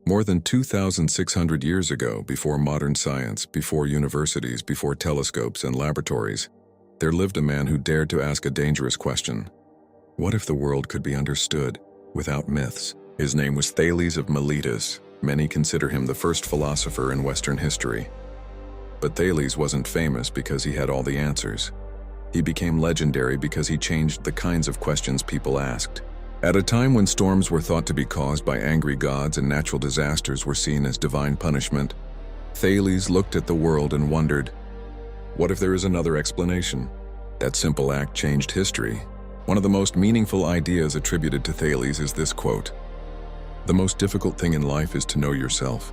More than 2,600 years ago, before modern science, before universities, before telescopes and laboratories, there lived a man who dared to ask a dangerous question. What if the world could be understood without myths? His name was Thales of Miletus. Many consider him the first philosopher in Western history. But Thales wasn't famous because he had all the answers. He became legendary because he changed the kinds of questions people asked. At a time when storms were thought to be caused by angry gods and natural disasters were seen as divine punishment, Thales looked at the world and wondered, what if there is another explanation? That simple act changed history. One of the most meaningful ideas attributed to Thales is this quote: "The most difficult thing in life is to know yourself."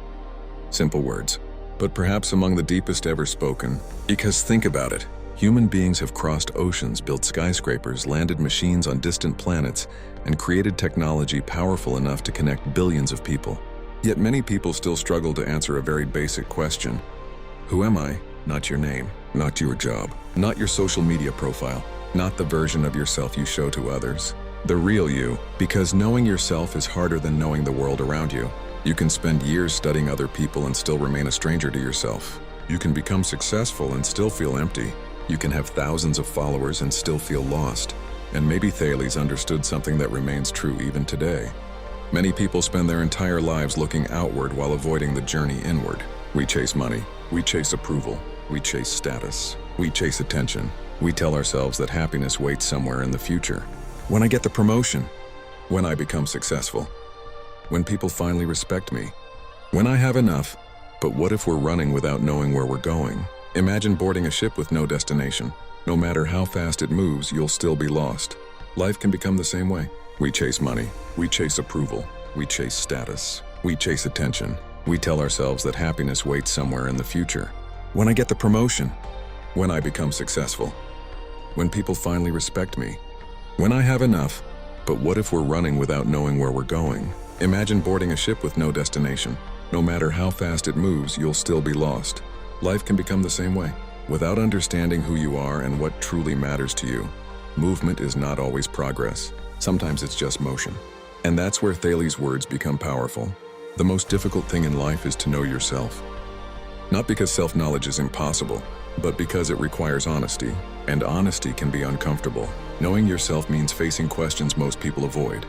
Simple words, but perhaps among the deepest ever spoken. Because think about it, human beings have crossed oceans, built skyscrapers, landed machines on distant planets, and created technology powerful enough to connect billions of people. Yet many people still struggle to answer a very basic question. Who am I? Not your name, not your job, not your social media profile, not the version of yourself you show to others. The real you, because knowing yourself is harder than knowing the world around you. You can spend years studying other people and still remain a stranger to yourself. You can become successful and still feel empty. You can have thousands of followers and still feel lost. And maybe Thales understood something that remains true even today. Many people spend their entire lives looking outward while avoiding the journey inward. We chase money, we chase approval, we chase status, we chase attention. We tell ourselves that happiness waits somewhere in the future. When I get the promotion, when I become successful, when people finally respect me, when I have enough. But what if we're running without knowing where we're going? Imagine boarding a ship with no destination. No matter how fast it moves, you'll still be lost. Life can become the same way. We chase money, we chase approval, we chase status, we chase attention. We tell ourselves that happiness waits somewhere in the future. When I get the promotion, when I become successful, when people finally respect me, when I have enough. But what if we're running without knowing where we're going? Imagine boarding a ship with no destination. No matter how fast it moves, you'll still be lost. Life can become the same way. Without understanding who you are and what truly matters to you, movement is not always progress. Sometimes it's just motion. And that's where Thales' words become powerful. The most difficult thing in life is to know yourself. Not because self-knowledge is impossible, but because it requires honesty, and honesty can be uncomfortable. Knowing yourself means facing questions most people avoid.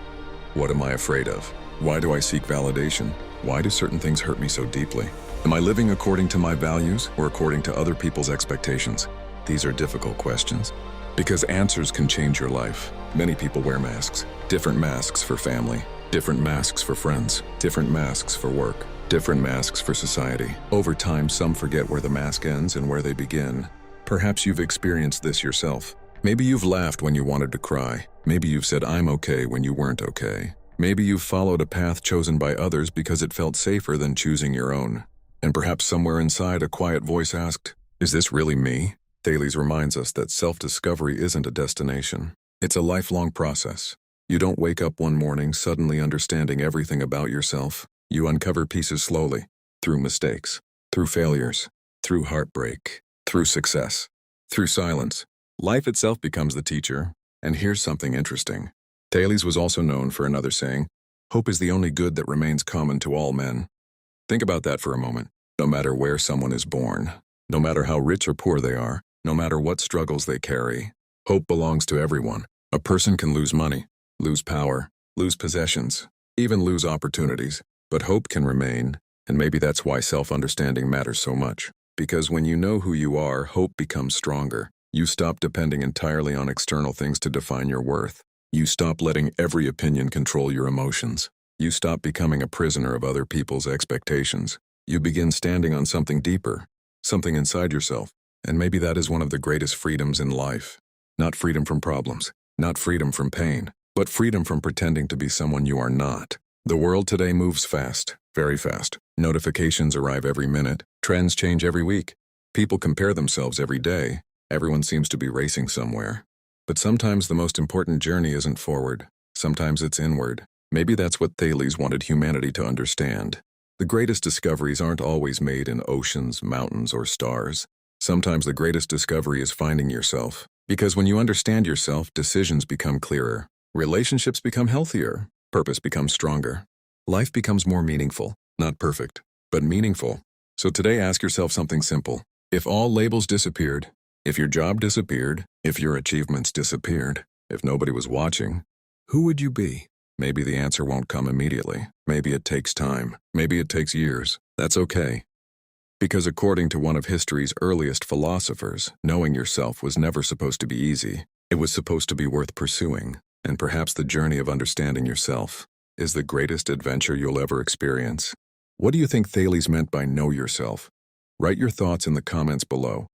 What am I afraid of? Why do I seek validation? Why do certain things hurt me so deeply? Am I living according to my values or according to other people's expectations? These are difficult questions, because answers can change your life. Many people wear masks, different masks for family, different masks for friends, different masks for work, different masks for society. Over time, some forget where the mask ends and where they begin. Perhaps you've experienced this yourself. Maybe you've laughed when you wanted to cry. Maybe you've said, "I'm okay," when you weren't okay. Maybe you've followed a path chosen by others because it felt safer than choosing your own. And perhaps somewhere inside, a quiet voice asked, "Is this really me?" Thales reminds us that self-discovery isn't a destination. It's a lifelong process. You don't wake up one morning suddenly understanding everything about yourself. You uncover pieces slowly, through mistakes, through failures, through heartbreak, through success, through silence. Life itself becomes the teacher. And here's something interesting. Thales was also known for another saying, "Hope is the only good that remains common to all men." Think about that for a moment. No matter where someone is born, no matter how rich or poor they are, no matter what struggles they carry, hope belongs to everyone. A person can lose money, lose power, lose possessions, even lose opportunities, but hope can remain. And maybe that's why self-understanding matters so much. Because when you know who you are, hope becomes stronger. You stop depending entirely on external things to define your worth. You stop letting every opinion control your emotions. You stop becoming a prisoner of other people's expectations. You begin standing on something deeper, something inside yourself. And maybe that is one of the greatest freedoms in life. Not freedom from problems, not freedom from pain, but freedom from pretending to be someone you are not. The world today moves fast, very fast. Notifications arrive every minute. Trends change every week. People compare themselves every day. Everyone seems to be racing somewhere. But sometimes the most important journey isn't forward. Sometimes it's inward. Maybe that's what Thales wanted humanity to understand. The greatest discoveries aren't always made in oceans, mountains, or stars. Sometimes the greatest discovery is finding yourself. Because when you understand yourself, decisions become clearer. Relationships become healthier. Purpose becomes stronger. Life becomes more meaningful. Not perfect, but meaningful. So today ask yourself something simple. If all labels disappeared, if your job disappeared, if your achievements disappeared, if nobody was watching, who would you be? Maybe the answer won't come immediately. Maybe it takes time. Maybe it takes years. That's okay. Because according to one of history's earliest philosophers, knowing yourself was never supposed to be easy. It was supposed to be worth pursuing. And perhaps the journey of understanding yourself is the greatest adventure you'll ever experience. What do you think Thales meant by know yourself? Write your thoughts in the comments below.